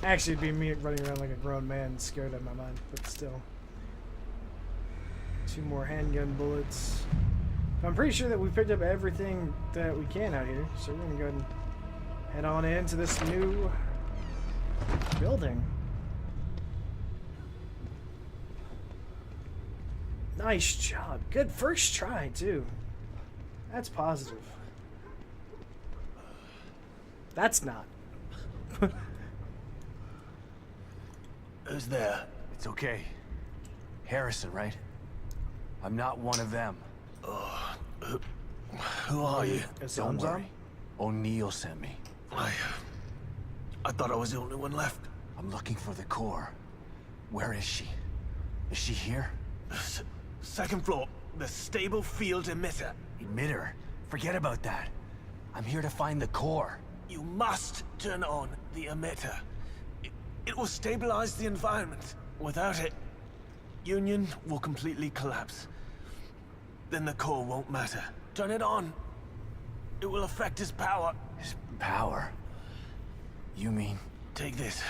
Actually, it'd be me running around like a grown man, scared out of my mind, but still. 2 more handgun bullets. I'm pretty sure that we picked up everything that we can out here, so we're gonna go ahead and head on into this new building. Nice job. Good first try, too. That's positive. That's not. Who's there? It's okay. Harrison, right? I'm not one of them. Who are you? Don't worry. O'Neill sent me. I thought I was the only one left. I'm looking for the core. Where is she? Is she here? Second floor, the stable field emitter. Emitter? Forget about that. I'm here to find the core. You must turn on the emitter. It will stabilize the environment. Without it, Union will completely collapse. Then the core won't matter. Turn it on. It will affect his power. His power? You mean? Take this.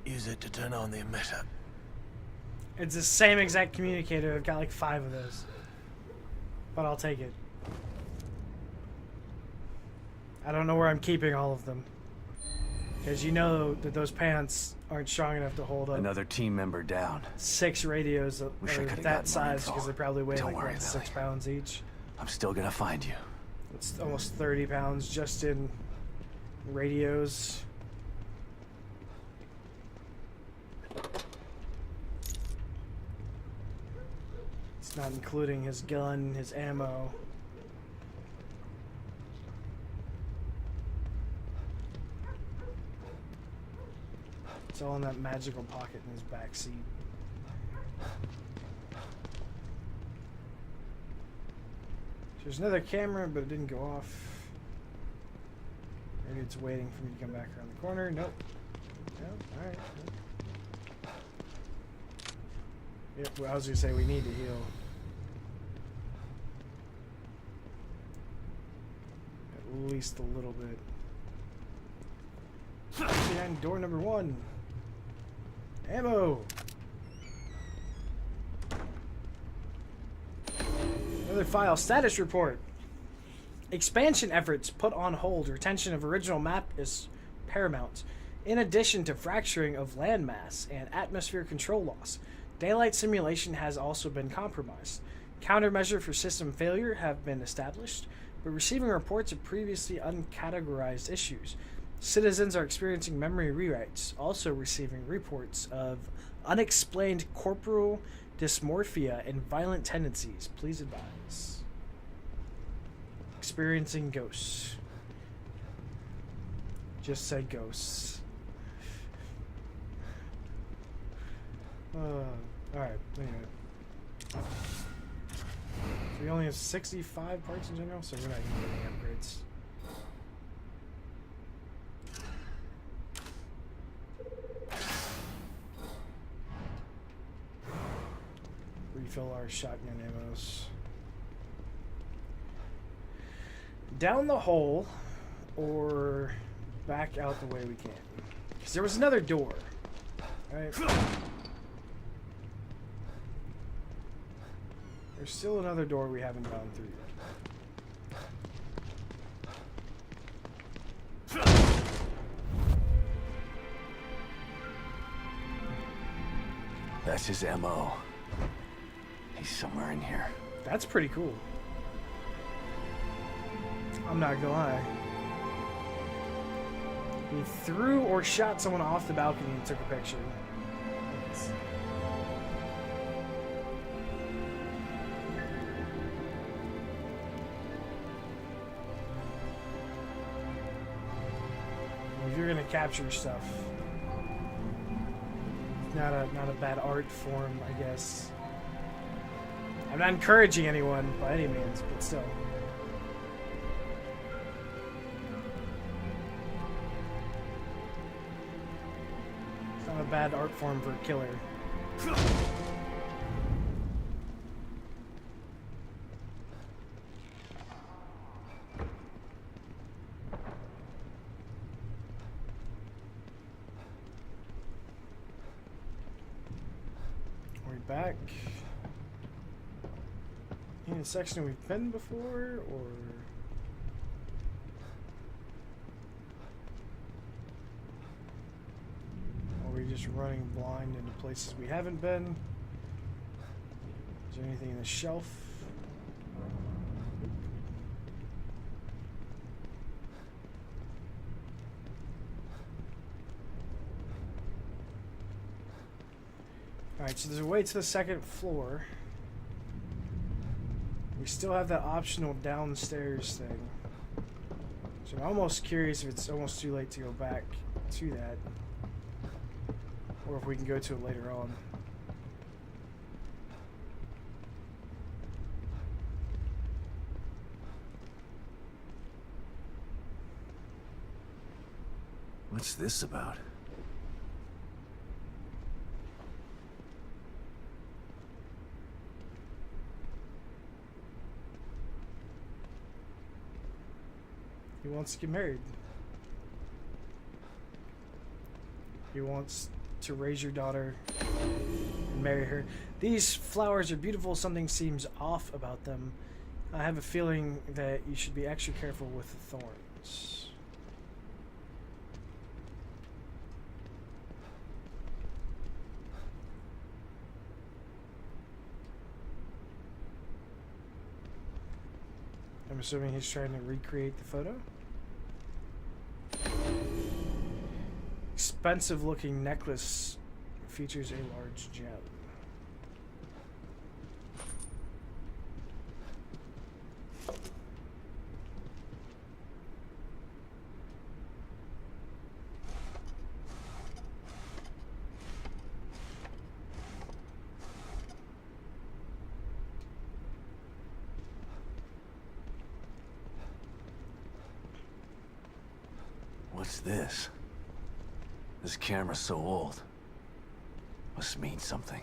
Use it to turn on the emitter. It's the same exact communicator. I've got like 5 of those. But I'll take it. I don't know where I'm keeping all of them. Because you know that those pants aren't strong enough to hold up. Another team member down. 6 radios that are that size because they probably weigh like what, 6 pounds each. I'm still gonna find you. It's almost 30 pounds just in radios. It's not including his gun, his ammo. It's all in that magical pocket in his back seat. There's another camera, but it didn't go off. Maybe it's waiting for me to come back around the corner. Nope. Nope. Alright. Yep, well, I was going to say we need to heal. At least a little bit. Behind door number 1. Ammo! Another file. Status report. Expansion efforts put on hold. Retention of original map is paramount. In addition to fracturing of landmass and atmosphere control loss, daylight simulation has also been compromised. Countermeasure for system failure have been established, but receiving reports of previously uncategorized issues. Citizens are experiencing memory rewrites, also receiving reports of unexplained corporal dysmorphia and violent tendencies. Please advise. Experiencing ghosts. Just say ghosts. Alright, anyway. So we only have 65 parts in general, so we're not even getting upgrades. Refill our shotgun ammos. Down the hole or back out the way we can. Because there was another door. Right? There's still another door we haven't gone through yet. That's his MO. He's somewhere in here. That's pretty cool. I'm not gonna lie. He threw or shot someone off the balcony and took a picture. If you're gonna capture stuff, not a bad art form, I guess. I'm not encouraging anyone by any means, but still. It's not a bad art form for a killer. back in a section we've been before, or are we just running blind into places we haven't been? Is there anything in the shelf? Alright, so there's a way to the second floor. We still have that optional downstairs thing. So I'm almost curious if it's almost too late to go back to that. Or if we can go to it later on. What's this about? He wants to get married. He wants to raise your daughter and marry her. These flowers are beautiful. Something seems off about them. I have a feeling that you should be extra careful with the thorns. I'm assuming he's trying to recreate the photo. Expensive looking necklace features a large gem. What's this? This camera's so old. Must mean something.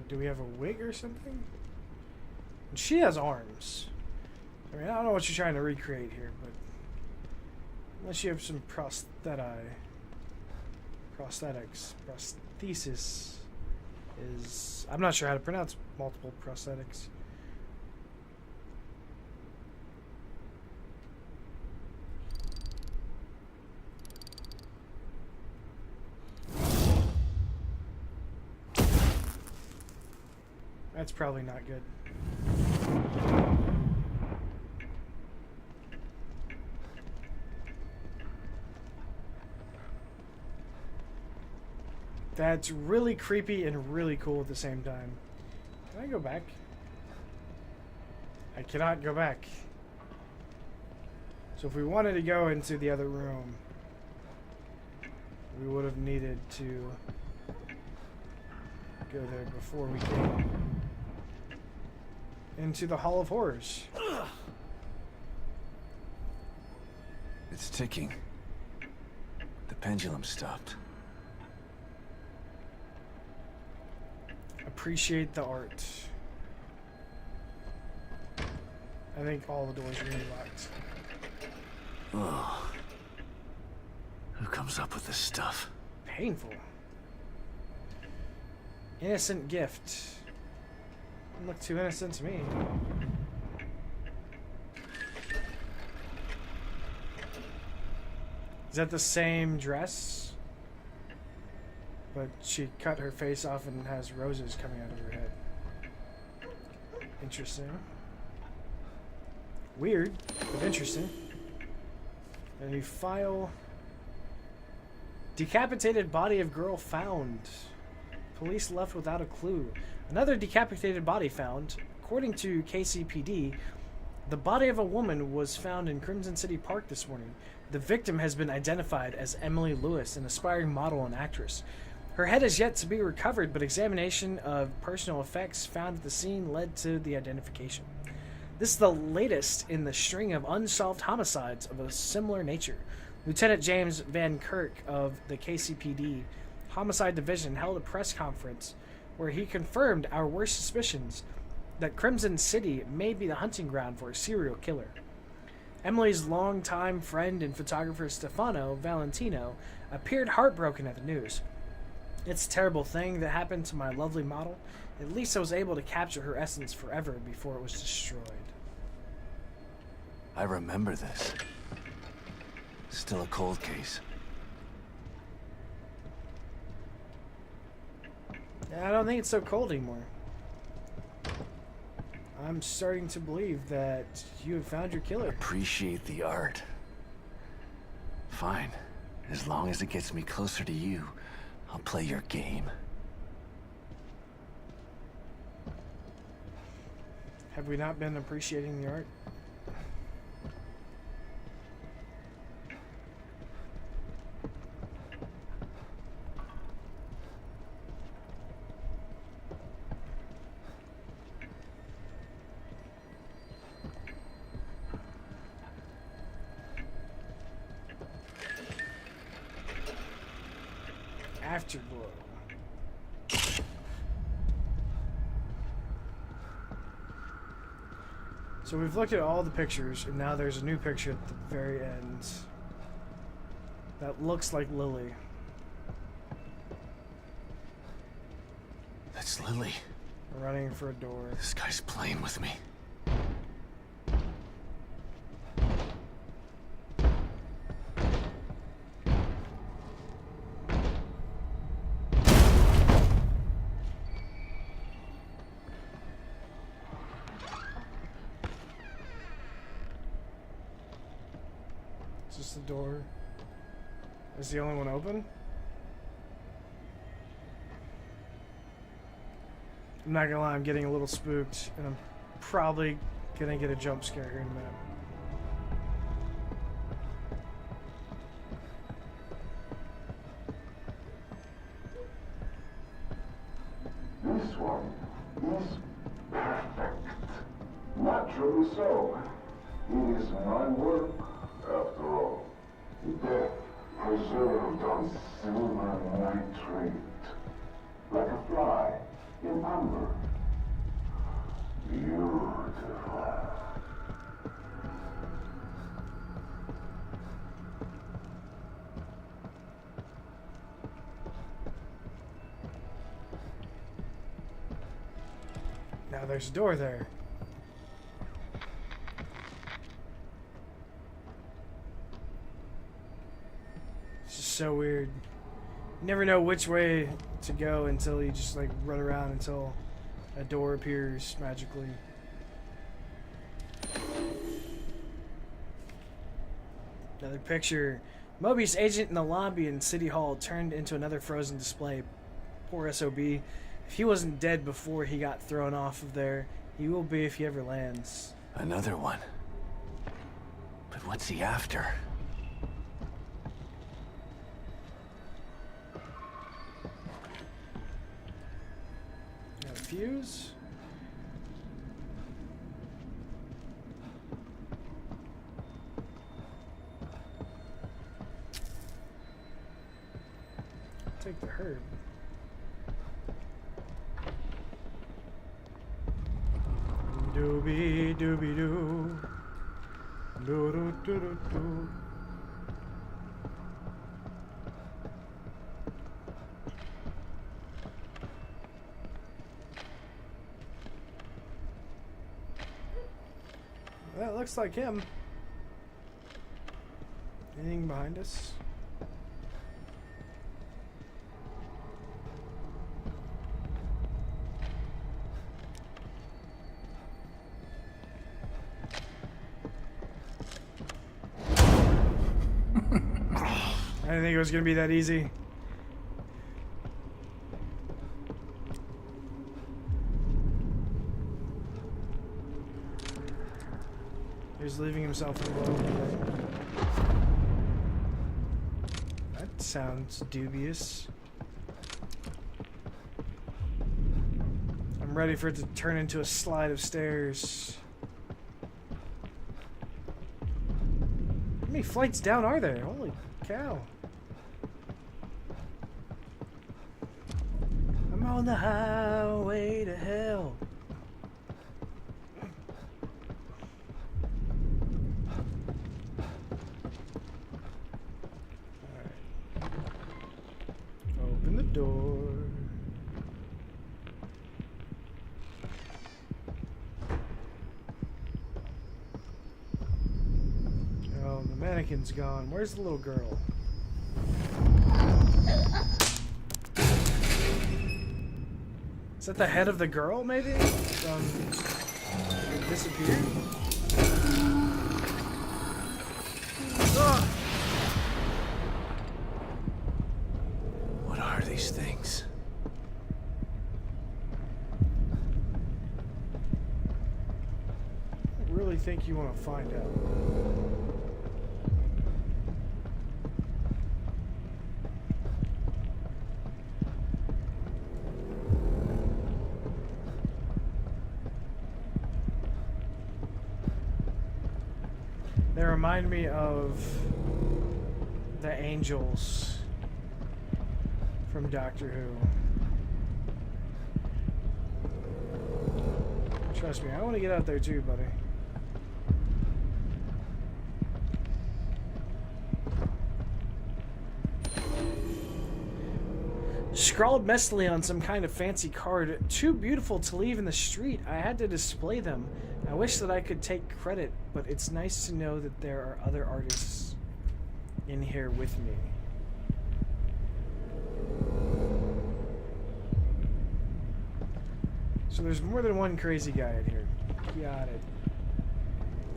Do we have a wig or something? And she has arms. I mean, I don't know what you're trying to recreate here, but unless you have some prosthesis is, I'm not sure how to pronounce multiple prosthetics. That's probably not good. That's really creepy and really cool at the same time. Can I go back? I cannot go back. So if we wanted to go into the other room, we would have needed to go there before we came into the Hall of Horrors. It's ticking. The pendulum stopped. Appreciate the art. I think all the doors are going to be locked. Oh. Who comes up with this stuff? Painful. Innocent gift. Doesn't look too innocent to me. Is that the same dress? But she cut her face off and has roses coming out of her head. Interesting. Weird, but interesting. A new file. Decapitated body of girl found. Police left without a clue. Another decapitated body found. According to KCPD, the body of a woman was found in Crimson City Park this morning. The victim has been identified as Emily Lewis, an aspiring model and actress. Her head is yet to be recovered, but examination of personal effects found at the scene led to the identification. This is the latest in the string of unsolved homicides of a similar nature. Lieutenant James Van Kirk of the KCPD Homicide Division held a press conference where he confirmed our worst suspicions that Crimson City may be the hunting ground for a serial killer. Emily's longtime friend and photographer Stefano Valentino appeared heartbroken at the news. It's a terrible thing that happened to my lovely model. At least I was able to capture her essence forever before it was destroyed. I remember this. Still a cold case. I don't think it's so cold anymore. I'm starting to believe that you have found your killer. Appreciate the art. Fine. As long as it gets me closer to you, I'll play your game. Have we not been appreciating the art? Afterglow. So we've looked at all the pictures, and now there's a new picture at the very end that looks like Lily. That's Lily. Running for a door. This guy's playing with me. Is this the door? Is the only one open? I'm not gonna lie, I'm getting a little spooked, and I'm probably gonna get a jump scare here in a minute. This one is perfect. Naturally so. It is my work, after all. Death preserved on silver nitrate. Like a fly in amber. Beautiful. Now there's a door there. It's just so weird. You never know which way to go until you just like run around until a door appears magically. Another picture. Mobius agent in the lobby in City Hall turned into another frozen display. Poor SOB. If he wasn't dead before he got thrown off of there, he will be if he ever lands. Another one. But what's he after? Got a fuse. Take the herb. Doobie doobie doo. Doo doo doo doo doo. That looks like him. Anything behind us? I didn't think it was going to be that easy. He's leaving himself alone. That sounds dubious. I'm ready for it to turn into a slide of stairs. How many flights down are there? Holy cow. I'm on the highway to hell. Mannequin's gone. Where's the little girl? Is that the head of the girl, maybe? It disappeared? Ugh. What are these things? I really think you want to find out. They remind me of the angels from Doctor Who. Trust me, I want to get out there too, buddy. Scrawled messily on some kind of fancy card. Too beautiful to leave in the street. I had to display them. I wish that I could take credit, but it's nice to know that there are other artists in here with me. So there's more than one crazy guy in here. Got it.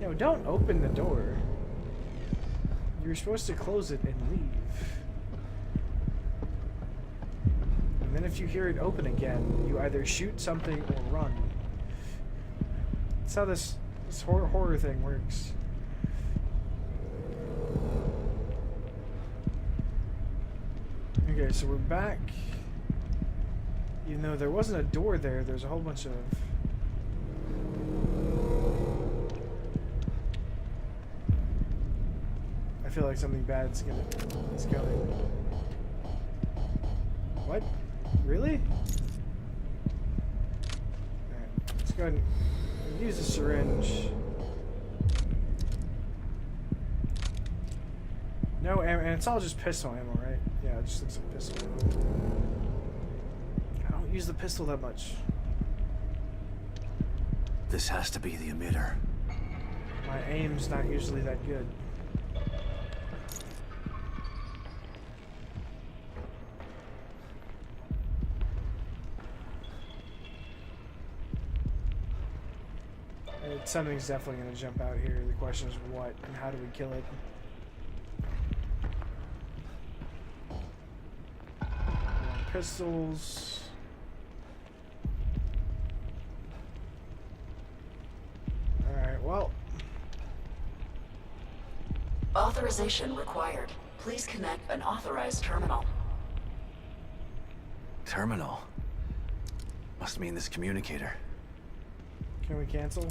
No, don't open the door. You're supposed to close it and leave. And then if you hear it open again, you either shoot something or run. That's how this horror thing works. Okay, so we're back. Even though there wasn't a door there, there's a whole bunch of... I feel like something bad's coming. What? Really? Alright, let's go ahead and use the syringe. No ammo, and it's all just pistol ammo, right? Yeah, it just looks like pistol ammo. I don't use the pistol that much. This has to be the emitter. My aim's not usually that good. Something's definitely going to jump out here. The question is what and how do we kill it? Pistols. Alright, well. Authorization required. Please connect an authorized terminal. Terminal? Must mean this communicator. Can we cancel?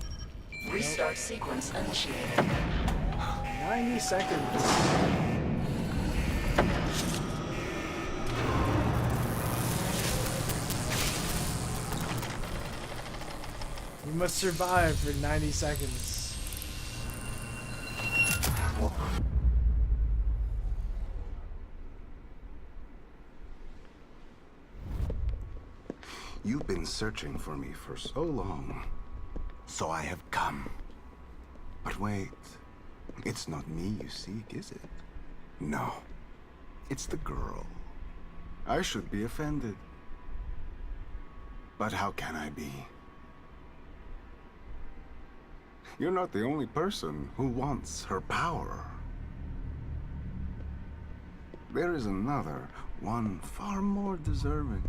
Restart sequence initiated. 90 seconds. You must survive for 90 seconds. You've been searching for me for so long. So I have come. But wait, it's not me you seek, is it? No, it's the girl. I should be offended. But how can I be? You're not the only person who wants her power. There is another, one far more deserving.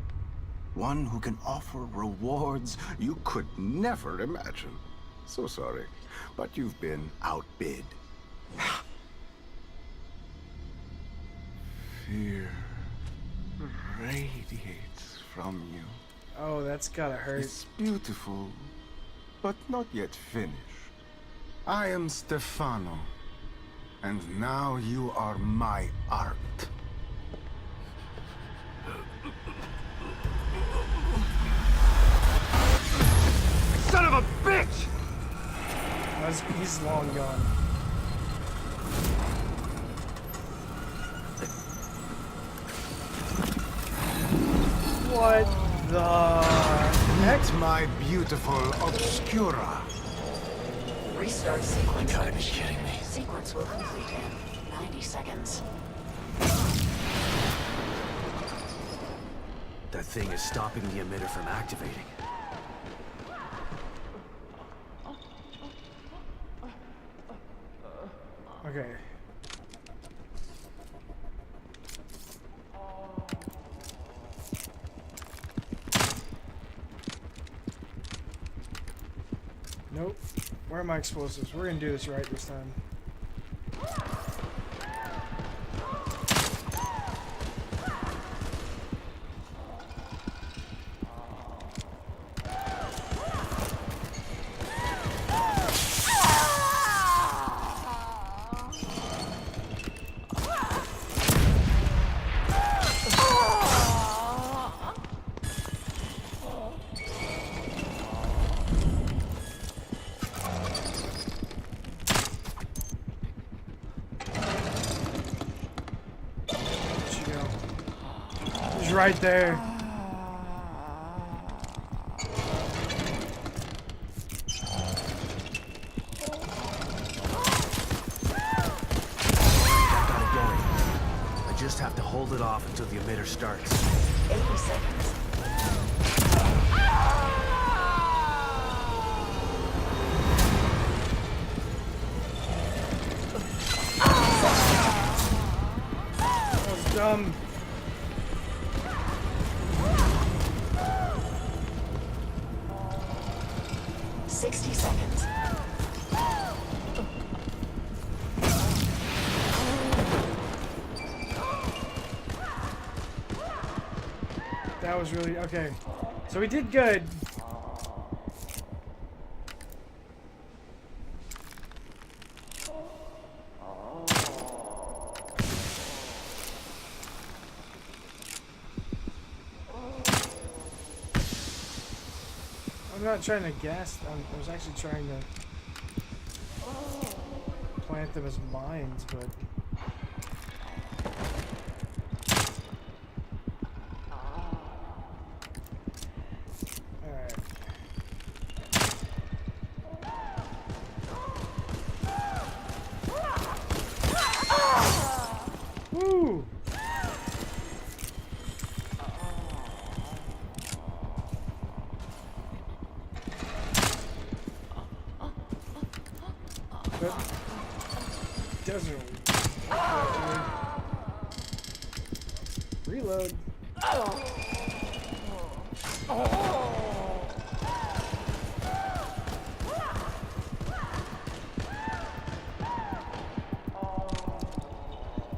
One who can offer rewards you could never imagine. So sorry, but you've been outbid. Fear radiates from you. Oh, that's gotta hurt. It's beautiful, but not yet finished. I am Stefano, and now you are my art. Son of a bitch! He's long gone. What the heck? Meet my beautiful Obscura. Restart sequence. You gotta be kidding me. Sequence will complete in 90 seconds. That thing is stopping the emitter from activating. Okay. Nope. Where are my explosives? We're gonna do this right this time. Right there. I got it going. I just have to hold it off until the emitter starts. 80 seconds. That was dumb. That was really okay. So we did good. I'm not trying to guess. I was actually trying to plant them as mines, but. Woo! But doesn't reload.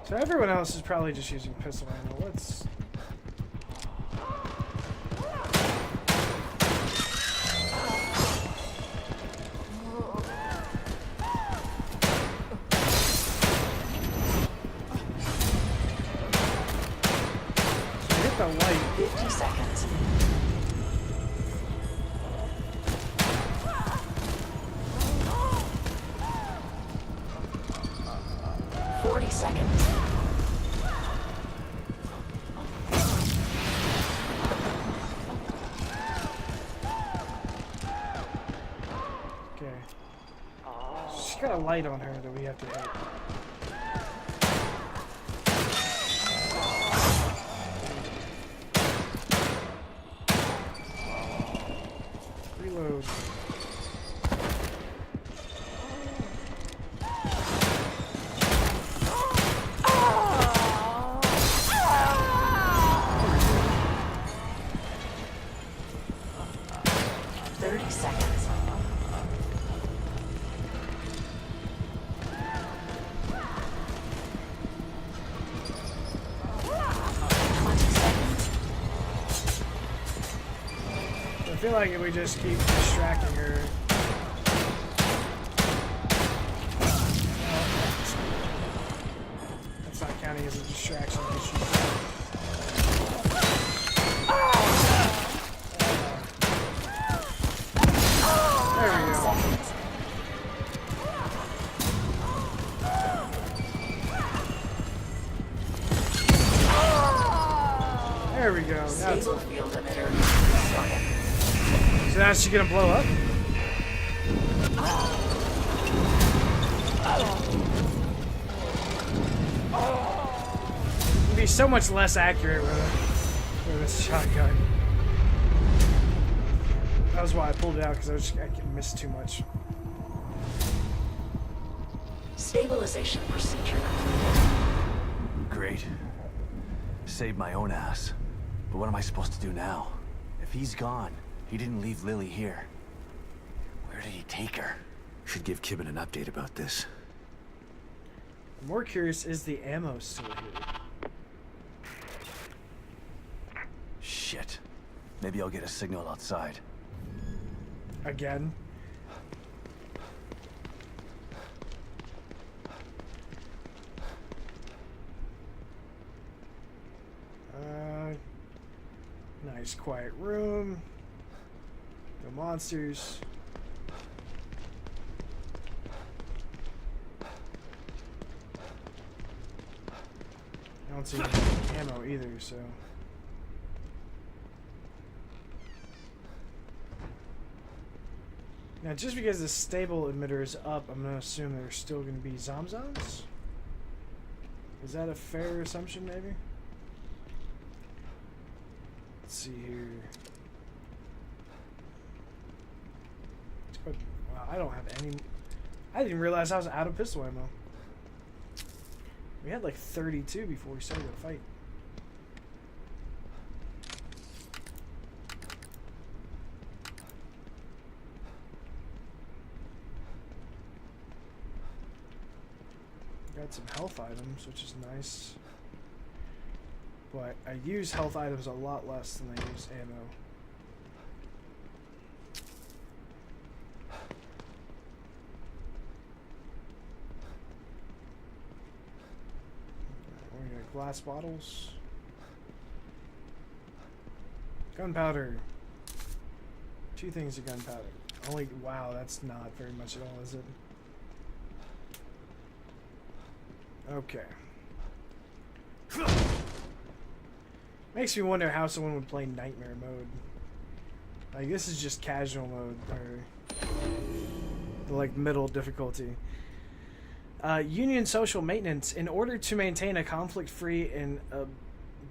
So everyone else is probably just using pistol ammo. Let's... So hit the light. 50 seconds. She's got a light on her that we have to hit. Reload. I feel like if we just keep distracting her. That's not counting as a distraction. There we go. There we go. Now it's so now she's gonna blow up? It'd be so much less accurate with a shotgun. That was why I pulled it out, because I missed too much. Stabilization procedure. Great. Saved my own ass. But what am I supposed to do now? If he's gone, he didn't leave Lily here. Where did he take her? Should give Kibben an update about this. I'm more curious, is the ammo still here? Shit. Maybe I'll get a signal outside. Again? Nice quiet room. No monsters. I don't see any ammo either, so. Now, just because the stable emitter is up, I'm gonna assume there's still gonna be Zomzoms? Is that a fair assumption, maybe? Let's see here. Let's go. Wow, I don't have any. I didn't realize I was out of pistol ammo. We had like 32 before we started the fight. Got some health items, which is nice. But I use health items a lot less than I use ammo. We got glass bottles. Gunpowder. 2 things of gunpowder. Only, wow, that's not very much at all, is it? Okay. Makes me wonder how someone would play nightmare mode. Like, this is just casual mode, or the, like, middle difficulty. Union social maintenance. In order to maintain a conflict-free and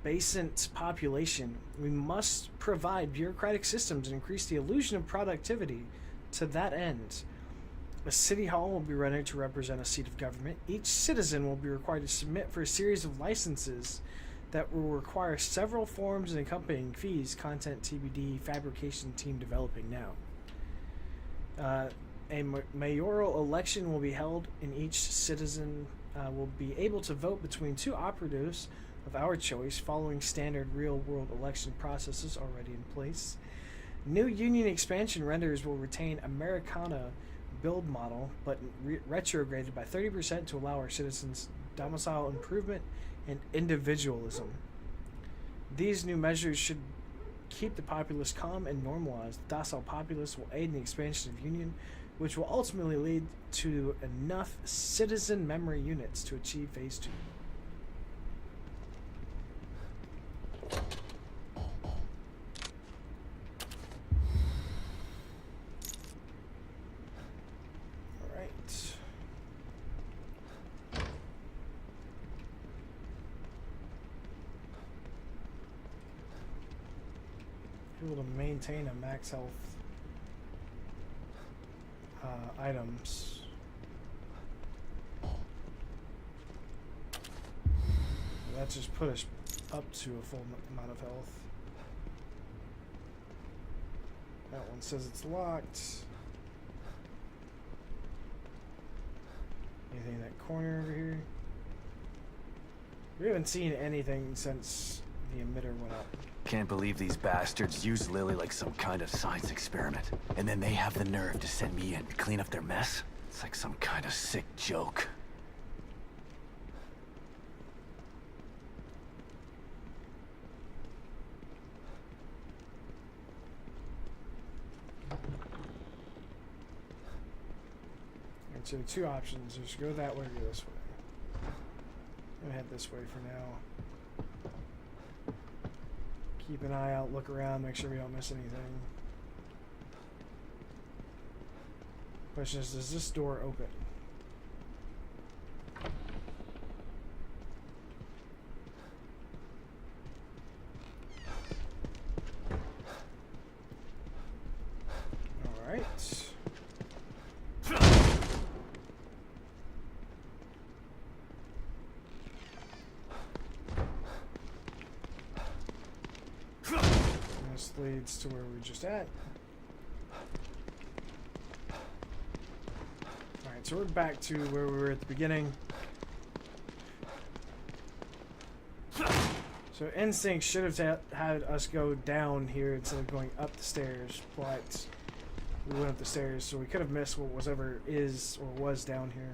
abasent population, we must provide bureaucratic systems and increase the illusion of productivity. To that end, a city hall will be rented to represent a seat of government. Each citizen will be required to submit for a series of licenses that will require several forms and accompanying fees. Content TBD. Fabrication team developing now. A mayoral election will be held, and each citizen will be able to vote between 2 operatives of our choice, following standard real-world election processes already in place. New Union expansion renders will retain Americana build model, but retrograded by 30% to allow our citizens domicile improvement and individualism. These new measures should keep the populace calm and normalized. The docile populace will aid in the expansion of Union, which will ultimately lead to enough citizen memory units to achieve Phase 2. Able to maintain a max health items. That just put us up to a full amount of health. That one says it's locked. Anything in that corner over here? We haven't seen anything since the emitter went up. Can't believe these bastards used Lily like some kind of science experiment. And then they have the nerve to send me in to clean up their mess? It's like some kind of sick joke. Alright, so 2 options. Just go that way or go this way. I'm gonna head this way for now. Keep an eye out, look around, make sure we don't miss anything. Question is, does this door open? Alright. This leads to where we were just at. Alright, so we're back to where we were at the beginning. So instinct should have had us go down here instead of going up the stairs, but we went up the stairs, so we could have missed what was ever is or was down here.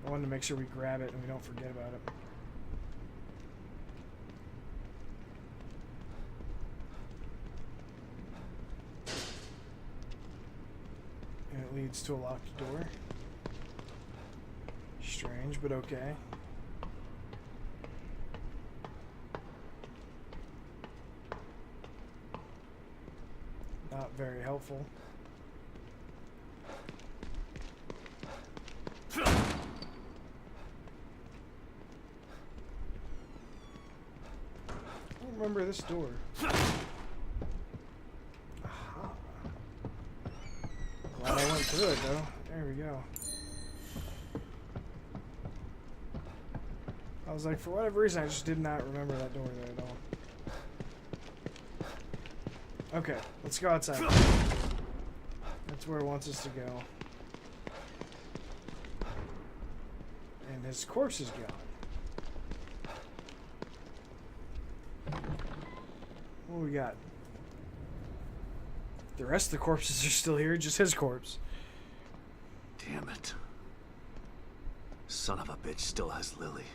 I wanted to make sure we grab it and we don't forget about it. And it leads to a locked door. Strange, but okay. Not very helpful. I don't remember this door. Aha. Glad I went through it though. There we go. I was like, for whatever reason, I just did not remember that door there at all. Okay, let's go outside. That's where it wants us to go. And his corpse is gone. What do we got? The rest of the corpses are still here, just his corpse. Damn it. Son of a bitch still has Lily.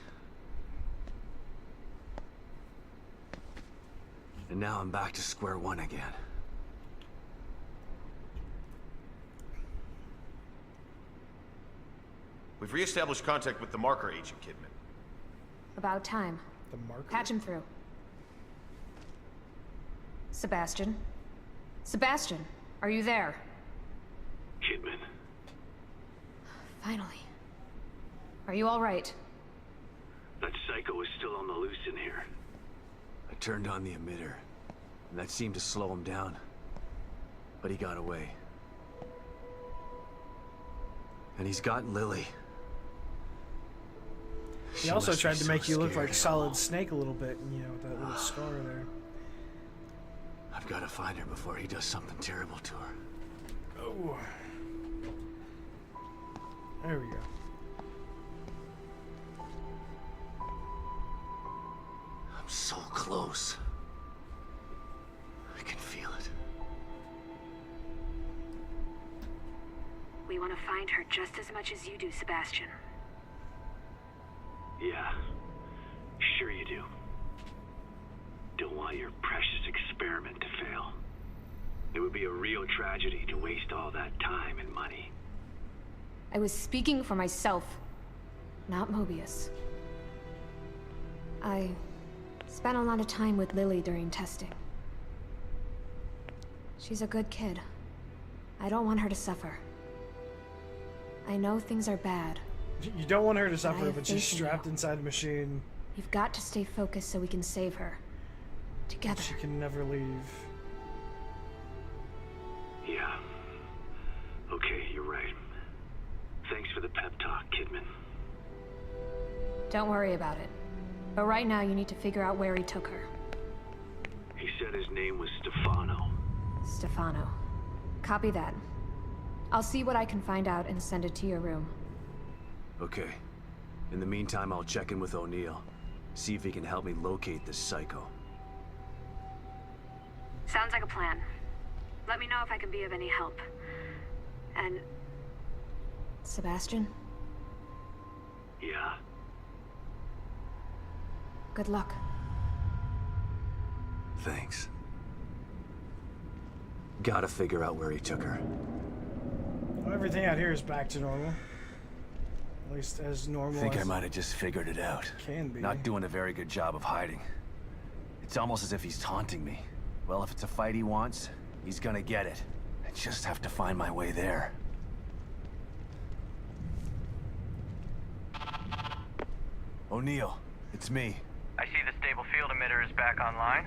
And now I'm back to square one again. We've re-established contact with the marker agent, Kidman. About time. The marker. Patch him through. Sebastian? Sebastian, are you there? Kidman. Finally. Are you all right? That psycho is still on the loose in here. I turned on the emitter, and that seemed to slow him down. But he got away. And he's got Lily. He also tried to make you look like Solid Snake a little bit, you know, with that little scar there. I've got to find her before he does something terrible to her. Oh. There we go. I'm so close. I can feel it. We want to find her just as much as you do, Sebastian. Yeah, sure you do. Don't want your precious experiment to fail. It would be a real tragedy to waste all that time and money. I was speaking for myself, not Mobius. I spent a lot of time with Lily during testing. She's a good kid. I don't want her to suffer. I know things are bad. You don't want her to suffer, have but she's faith in strapped you. inside the machine. You've got to stay focused so we can save her. Together. She can never leave. Yeah. Okay, you're right. Thanks for the pep talk, Kidman. Don't worry about it. But right now you need to figure out where he took her. He said his name was Stefano. Stefano. Copy that. I'll see what I can find out and send it to your room. Okay. In the meantime, I'll check in with O'Neill. See if he can help me locate this psycho. Sounds like a plan. Let me know if I can be of any help. And... Sebastian? Yeah. Good luck. Thanks. Gotta figure out where he took her. Well, everything out here is back to normal. At least as normal I think I as might have just figured it out. can be. Not doing a very good job of hiding. It's almost as if he's taunting me. Well, if it's a fight he wants, he's gonna get it. I just have to find my way there. O'Neill, it's me. I see the stable field emitter is back online.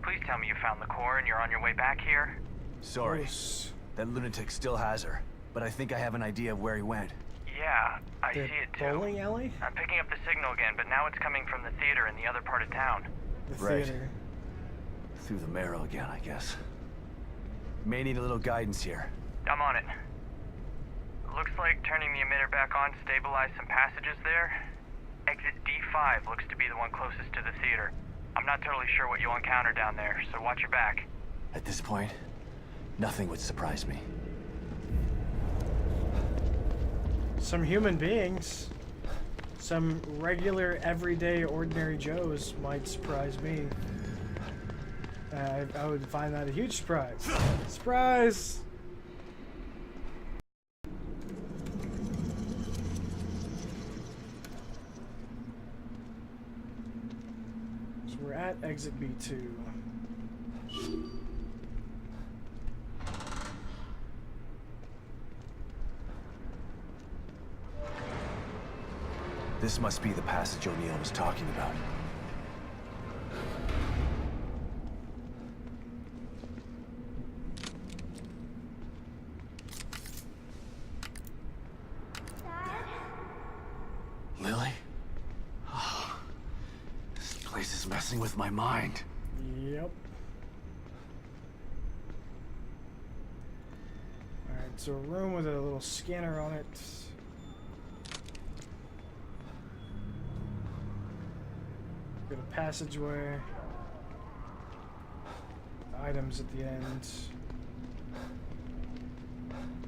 Please tell me you found the core and you're on your way back here. Sorry. Gross. That lunatic still has her, but I think I have an idea of where he went. Yeah, I The see it too. bowling alley? I'm picking up the signal again, but now it's coming from the theater in the other part of town. The Right. theater. Through the marrow again, I guess. May need a little guidance here. I'm on it. Looks like turning the emitter back on stabilized some passages there. Exit D5 looks to be the one closest to the theater. I'm not totally sure what you'll encounter down there, so watch your back. At this point, nothing would surprise me. Some human beings, some regular, everyday, ordinary Joes might surprise me. I would find that a huge surprise. Surprise! So we're at exit B2. This must be the passage O'Neill was talking about. Lily? Oh, this place is messing with my mind. Yep. Alright, so a room with a little scanner on it. Got a passageway. Items at the end.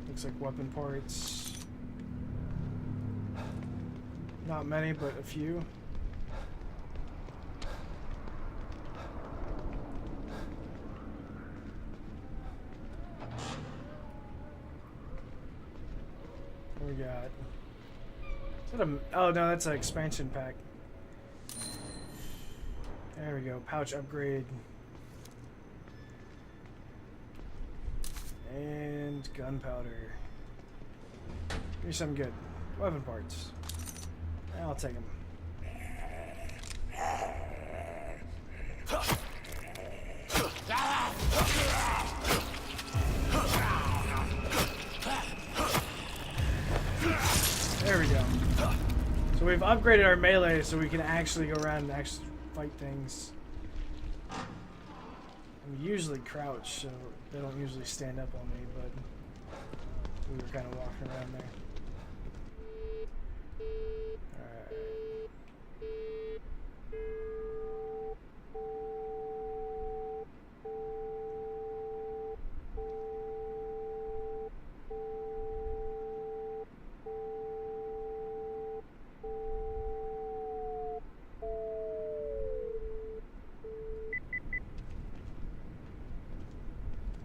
Looks like weapon parts. Not many, but a few. What we got? Is that a, oh no, that's an expansion pack. There we go. Pouch upgrade. And gunpowder. Give me some good. Weapon parts. I'll take them. There we go. So we've upgraded our melee so we can actually go around and actually fight things. I'm usually crouched, so they don't usually stand up on me, but we were kind of walking around there. Alright.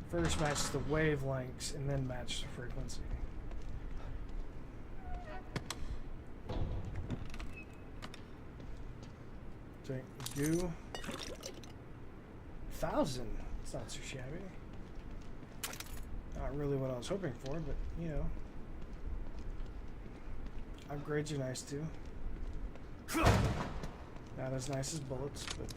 First match the wavelengths and then match the frequency. Drink goo. 1,000. It's not so shabby. Not really what I was hoping for, but you know. Upgrades are nice too. Not as nice as bullets, but.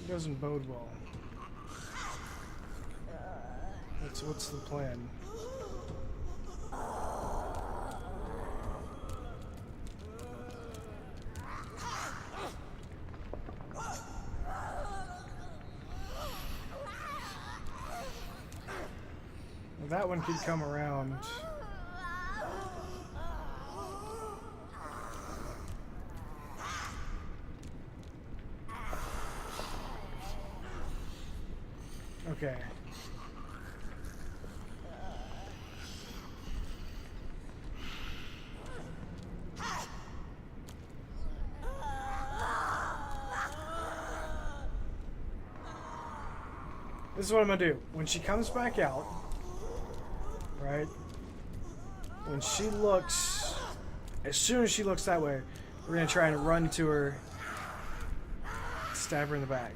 Doesn't bode well. What's the plan? Well, that one could come around. Okay. This is what I'm gonna do. When she comes back out, right? When she looks, as soon as she looks that way, we're gonna try and run to her, stab her in the back.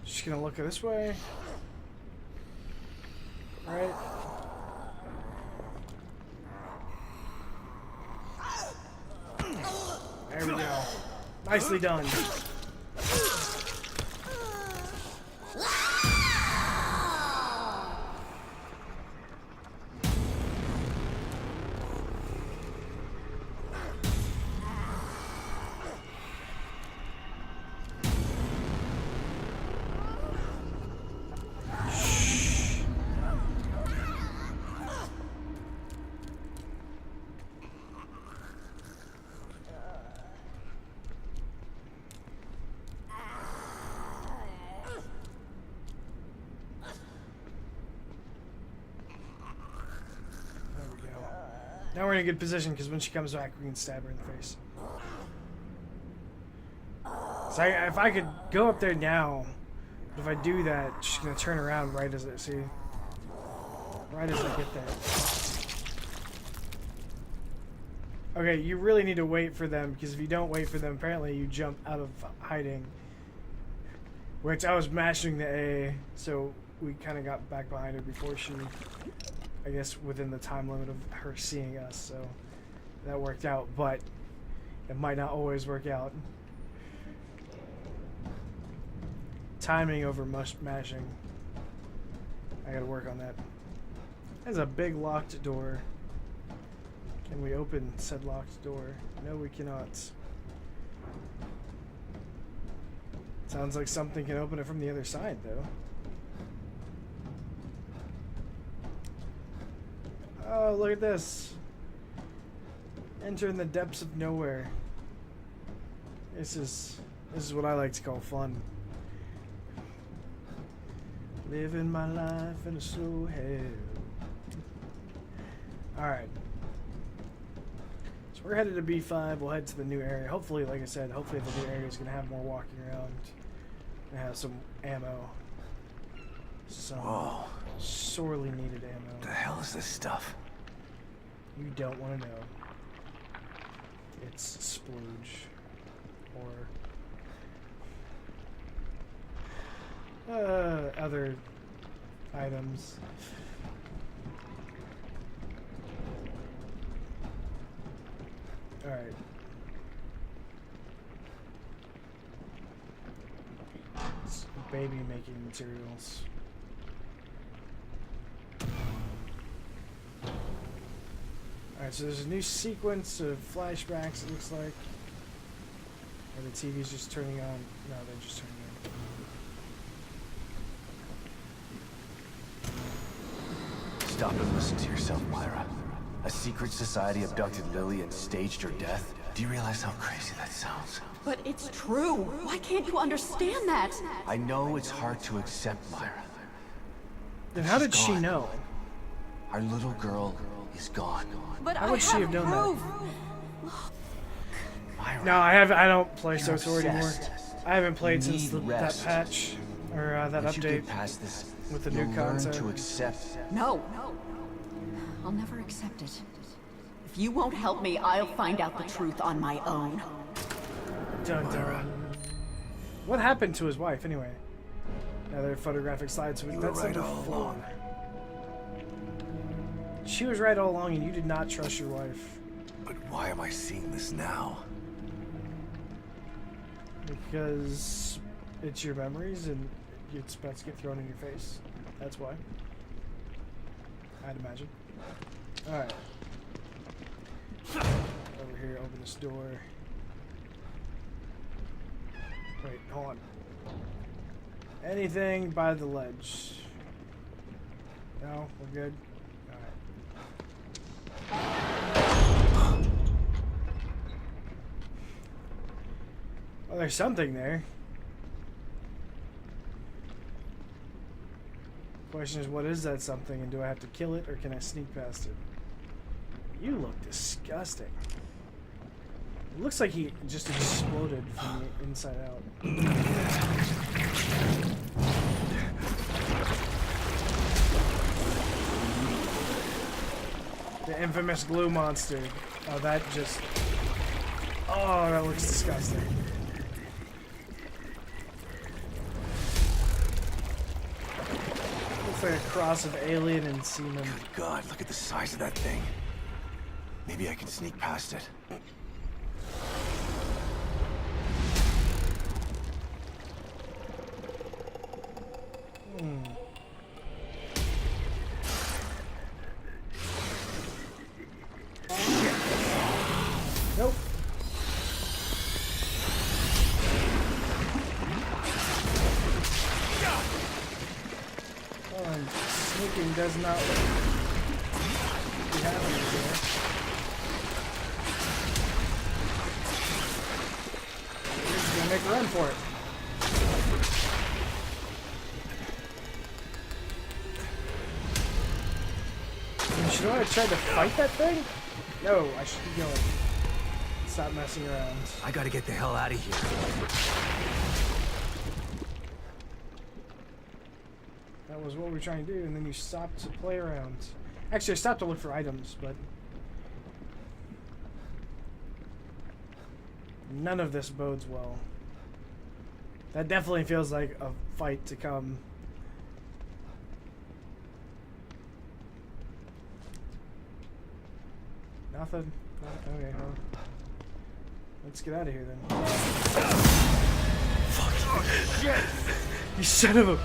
She's gonna look this way, right? There we go. Nicely done. Now we're in a good position because when she comes back, we can stab her in the face. So if I could go up there now, if I do that, she's gonna turn around right as I see, right as I get there. Okay, you really need to wait for them because if you don't wait for them, apparently you jump out of hiding. Which I was mashing the A, so we kind of got back behind her before she. I guess within the time limit of her seeing us, so that worked out, but it might not always work out. Timing over mashing. I gotta work on that. There's a big locked door. Can we open said locked door? No, we cannot. Sounds like something can open it from the other side, though. Oh, look at this. Enter in the depths of nowhere. This is what I like to call fun. Living my life in a slow hell. Alright. So we're headed to B5. We'll head to the new area. Hopefully, like I said, hopefully the new area is going to have more walking around. And have some ammo. Some sorely needed ammo. What the hell is this stuff? You don't want to know. It's splooge. Or other items. Alright. It's baby making materials. Alright, so there's a new sequence of flashbacks, it looks like. Or the TV's just turning on. No, they're just turning on. Stop and listen to yourself, Myra. A secret society abducted Lily and staged her death? Do you realize how crazy that sounds? But it's true. Why can't you understand that? I know it's hard to accept, Myra. Then how did she know? Our little girl is gone. But how would she have known proof. that? No, I don't play SOTOR anymore. I haven't played since that patch or that update with the new content. To accept. No. I'll never accept it. If you won't help me, I'll find out the truth on my own. Dun dun. What happened to his wife anyway? Another photographic slide. So that's right number all 4. along. She was right all along, and you did not trust your wife. But why am I seeing this now? Because it's your memories, and it's about to get thrown in your face. That's why. I'd imagine. Alright. Over here, open this door. Wait, hold on. Anything by the ledge? No, we're good. Alright. Well, there's something there. Question is, what is that something, and do I have to kill it, or can I sneak past it? You look disgusting. It looks like he just exploded from the inside out. The infamous glue monster. Oh, that just... Oh, that looks disgusting. Looks like a cross of alien and semen. Good God, look at the size of that thing. Maybe I can sneak past it. Nope. Oh, and sneaking does not look be happening here. We're just gonna make a run for it. Should I try to fight that thing? No, I should be going. Stop messing around. I gotta get the hell out of here. That was what we were trying to do, and then you stopped to play around. Actually, I stopped to look for items, but... None of this bodes well. That definitely feels like a fight to come. Nothing. Okay, well, let's get out of here then. Fuck. Shit! You son of a...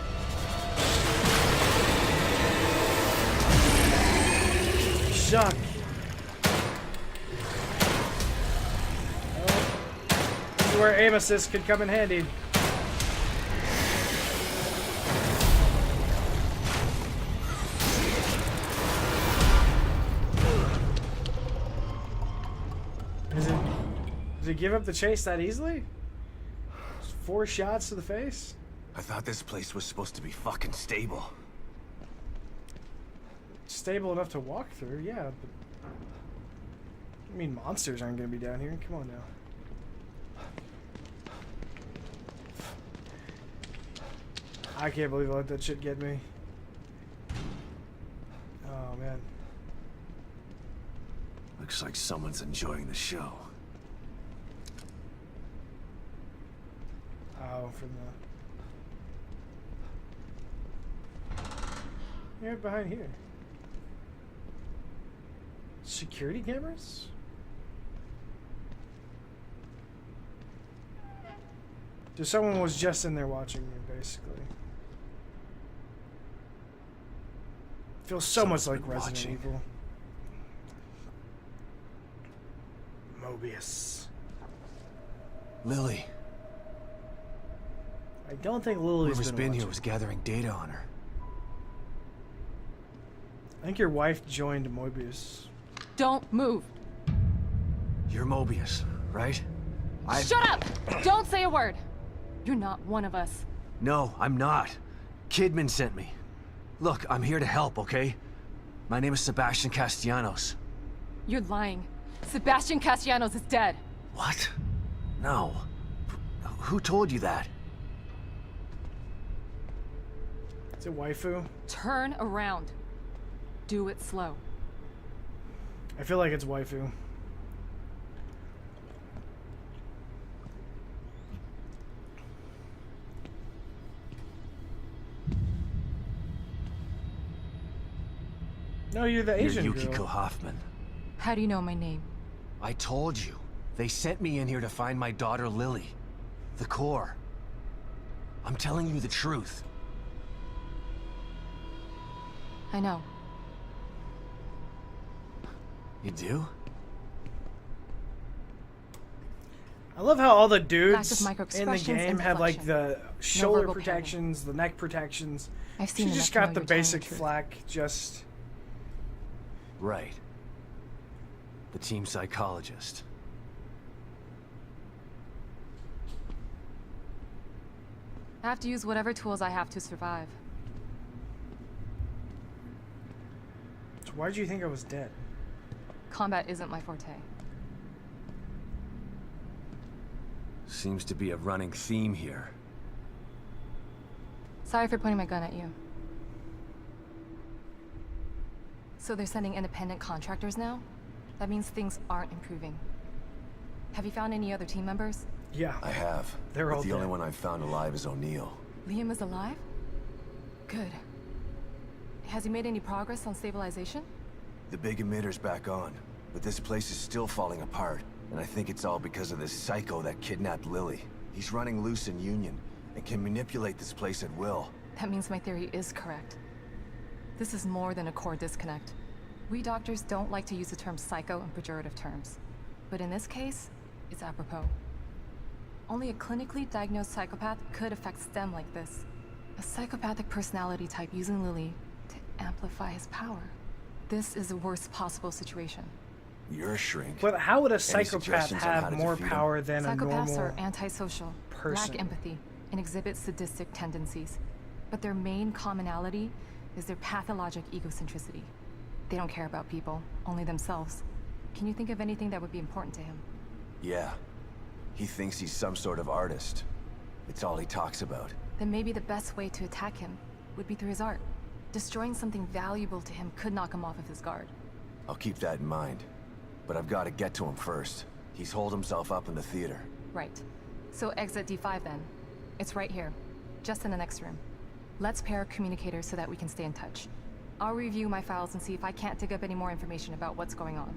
Shock. Well, this is where aim assist could come in handy. Did it give up the chase that easily? Just 4 shots to the face? I thought this place was supposed to be fucking stable. Stable enough to walk through, yeah, but... I mean, monsters aren't gonna be down here. Come on now. I can't believe I let that shit get me. Oh, man. Looks like someone's enjoying the show. Oh, from the... You're right behind here. Security cameras? Just someone was just in there watching me, basically. Feels so much like Resident Evil. Mobius. Lily. I don't think Lily's Whoever's been here watching. was gathering data on her. I think your wife joined Mobius. Don't move. You're Mobius, right? Shut up! Don't say a word. You're not one of us. No, I'm not. Kidman sent me. Look, I'm here to help, okay? My name is Sebastian Castellanos. You're lying. Sebastian Castellanos is dead. What? No. Who told you that? Is it waifu? Turn around. Do it slow. I feel like it's waifu. No, you're the Asian You're Yukiko girl. Hoffman. How do you know my name? I told you. They sent me in here to find my daughter Lily. The core. I'm telling you the truth. I know. You do? I love how all the Lack dudes of in the microexpressions game and have like reflection. the shoulder verbal protections, the neck protections. I've seen She enough just to know got the you're telling basic the truth. flak, just... Right. The team psychologist. I have to use whatever tools I have to survive. So why did you think I was dead? Combat isn't my forte. Seems to be a running theme here. Sorry for pointing my gun at you. So they're sending independent contractors now? That means things aren't improving. Have you found any other team members? Yeah. I have. They're all the dead. only one I've found alive is O'Neill. Liam is alive? Good. Has he made any progress on stabilization? The big emitter's back on, but this place is still falling apart. And I think it's all because of this psycho that kidnapped Lily. He's running loose in Union, and can manipulate this place at will. That means my theory is correct. This is more than a core disconnect. We doctors don't like to use the term psycho in pejorative terms. But in this case, it's apropos. Only a clinically diagnosed psychopath could affect STEM like this. A psychopathic personality type using Lily to amplify his power. This is the worst possible situation. You're a shrink. But how would a Any psychopath suggestions on how have to more defeat him? power than a Psychopaths normal are antisocial, person? lack empathy, and exhibit sadistic tendencies. But their main commonality is their pathologic egocentricity. They don't care about people, only themselves. Can you think of anything that would be important to him? Yeah. He thinks he's some sort of artist. It's all he talks about. Then maybe the best way to attack him would be through his art. Destroying something valuable to him could knock him off of his guard. I'll keep that in mind. But I've got to get to him first. He's holed himself up in the theater. Right. So exit D5 then. It's right here, just in the next room. Let's pair communicators so that we can stay in touch. I'll review my files and see if I can't dig up any more information about what's going on.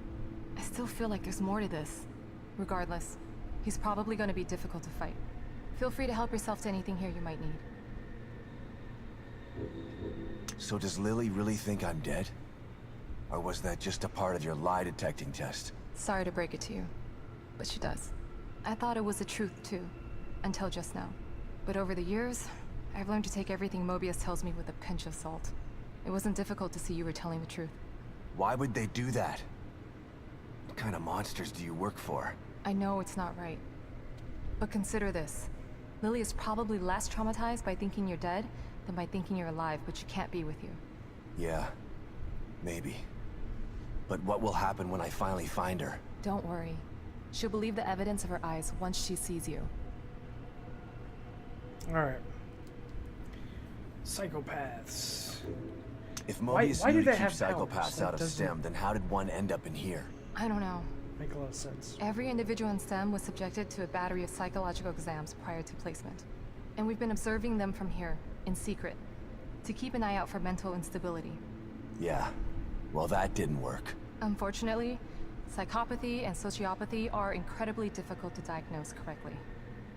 I still feel like there's more to this. Regardless, he's probably going to be difficult to fight. Feel free to help yourself to anything here you might need. So does Lily really think I'm dead? Or was that just a part of your lie detecting test? Sorry to break it to you, but she does. I thought it was the truth too, until just now. But over the years, I've learned to take everything Mobius tells me with a pinch of salt. It wasn't difficult to see you were telling the truth. Why would they do that? What kind of monsters do you work for? I know it's not right. But consider this. Lily is probably less traumatized by thinking you're dead than by thinking you're alive, but she can't be with you. Yeah, maybe. But what will happen when I finally find her? Don't worry. She'll believe the evidence of her eyes once she sees you. Alright. Psychopaths. If Why Mobius do knew to they keep have psychopaths powers? That out of doesn't STEM, then how did one end up in here? I don't know. make a lot of sense. Every individual in STEM was subjected to a battery of psychological exams prior to placement. And we've been observing them from here, in secret, to keep an eye out for mental instability. Yeah. Well, that didn't work. Unfortunately, psychopathy and sociopathy are incredibly difficult to diagnose correctly.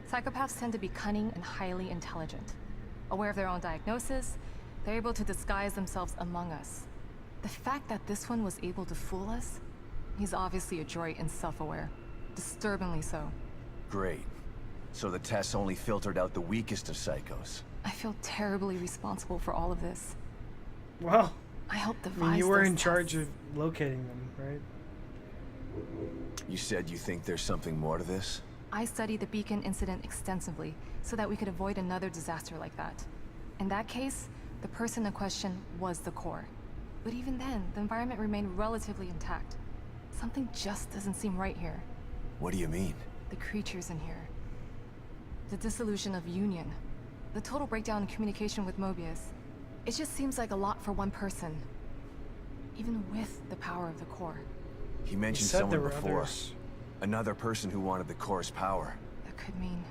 Psychopaths tend to be cunning and highly intelligent. Aware of their own diagnosis, they're able to disguise themselves among us. The fact that this one was able to fool us, he's obviously adroit and self-aware. Disturbingly so. Great. So the tests only filtered out the weakest of psychos. I feel terribly responsible for all of this. Well, I helped devise I mean, you were those in charge tests. of locating them, right? You said you think there's something more to this? I studied the beacon incident extensively so that we could avoid another disaster like that. In that case, the person in question was the core. But even then, the environment remained relatively intact. Something just doesn't seem right here. What do you mean? The creatures in here. The dissolution of Union. The total breakdown in communication with Mobius. It just seems like a lot for one person. Even with the power of the core. He mentioned said there someone were before. others. Another person who wanted the core's power. That could mean...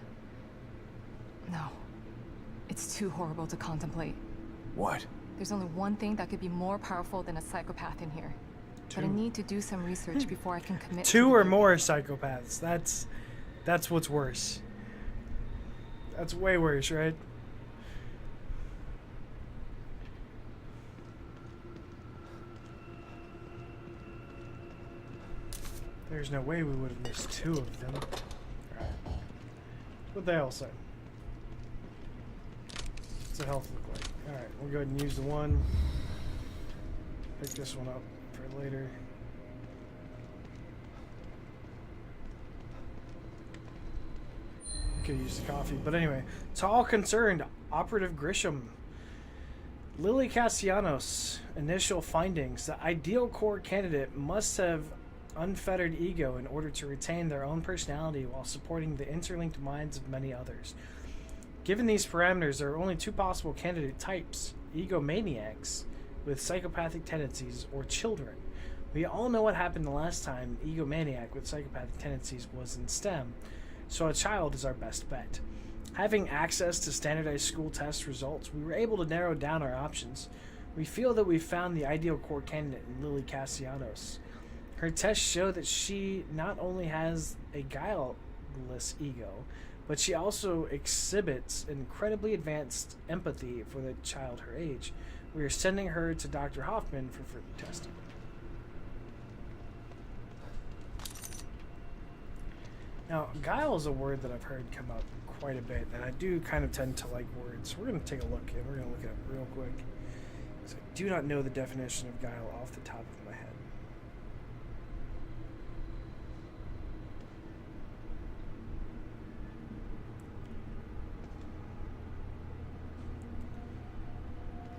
No. It's too horrible to contemplate. What? There's only one thing that could be more powerful than a psychopath in here. But I Two. need to do some research before I can commit to Two the or theory. more psychopaths. That's what's worse. That's way worse, right? There's no way we would have missed two of them. Alright. What they all say? What's the health look like? Alright, we'll go ahead and use the one. Pick this one up for later. Could use the coffee. But anyway, to all concerned, Operative Grisham. Lily Castellanos, initial findings. The ideal core candidate must have unfettered ego in order to retain their own personality while supporting the interlinked minds of many others. Given these parameters, there are only two possible candidate types: egomaniacs with psychopathic tendencies or children. We all know what happened the last time egomaniac with psychopathic tendencies was in STEM, so a child is our best bet. Having access to standardized school test results, we were able to narrow down our options. We feel that we found the ideal core candidate in Lily Castellanos. Her tests show that she not only has a guileless ego, but she also exhibits incredibly advanced empathy for the child her age. We are sending her to Dr. Hoffman for further testing. Now, guile is a word that I've heard come up quite a bit, and I do kind of tend to like words. So we're going to take a look, and we're going to look it up real quick. So I do not know the definition of guile off the top of my head.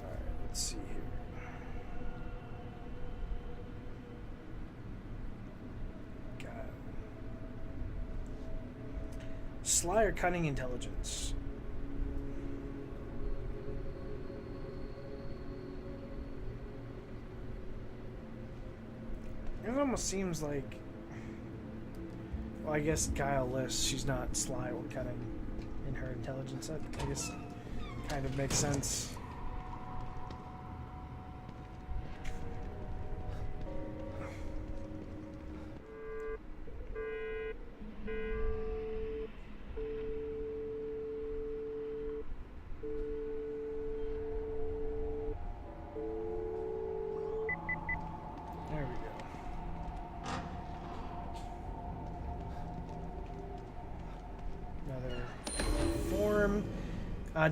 Alright, let's see here. Sly or cunning intelligence. It almost seems like, well, I guess guileless. She's not sly or cunning in her intelligence. That, I guess, kind of makes sense.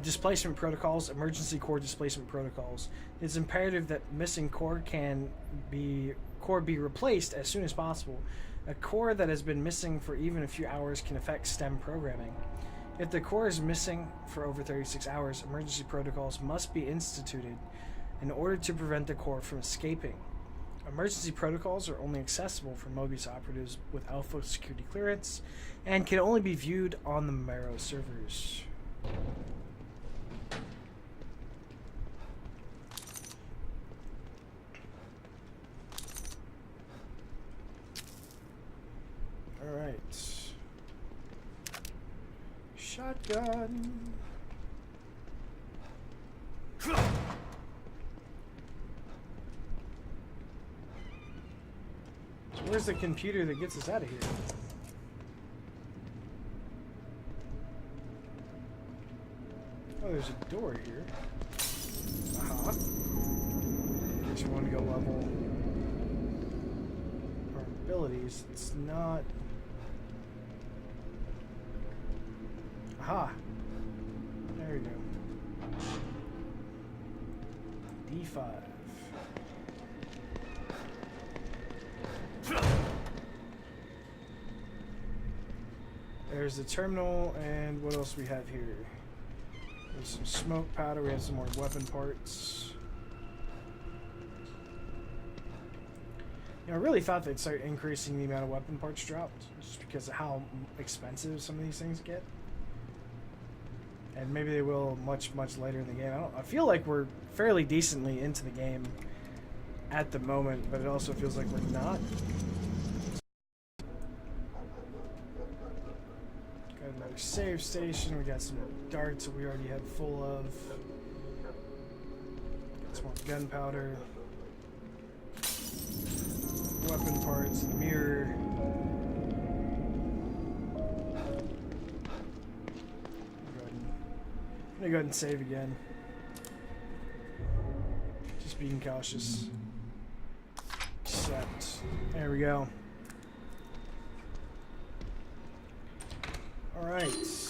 Displacement protocols, emergency core displacement protocols. It's imperative that missing core be replaced as soon as possible. A core that has been missing for even a few hours can affect STEM programming. If the core is missing for over 36 hours, emergency protocols must be instituted in order to prevent the core from escaping. Emergency protocols are only accessible for Mobius operatives with Alpha security clearance and can only be viewed on the Marrow servers. Alright. Shotgun. So where's the computer that gets us out of here? Oh, there's a door here. Uh-huh. In case you want to go level our abilities. It's not... Aha! There we go. D5. There's the terminal, and what else we have here? There's some smoke powder, we have some more weapon parts. You know, I really thought they'd start increasing the amount of weapon parts dropped, just because of how expensive some of these things get. And maybe they will much later in the game. I feel like we're fairly decently into the game at the moment, but it also feels like we're not. Got another save station. We got some darts that we already had full of. Got some more gunpowder. Weapon parts, mirror. I'm gonna go ahead and save again. Just being cautious. Accept. There we go. Alright.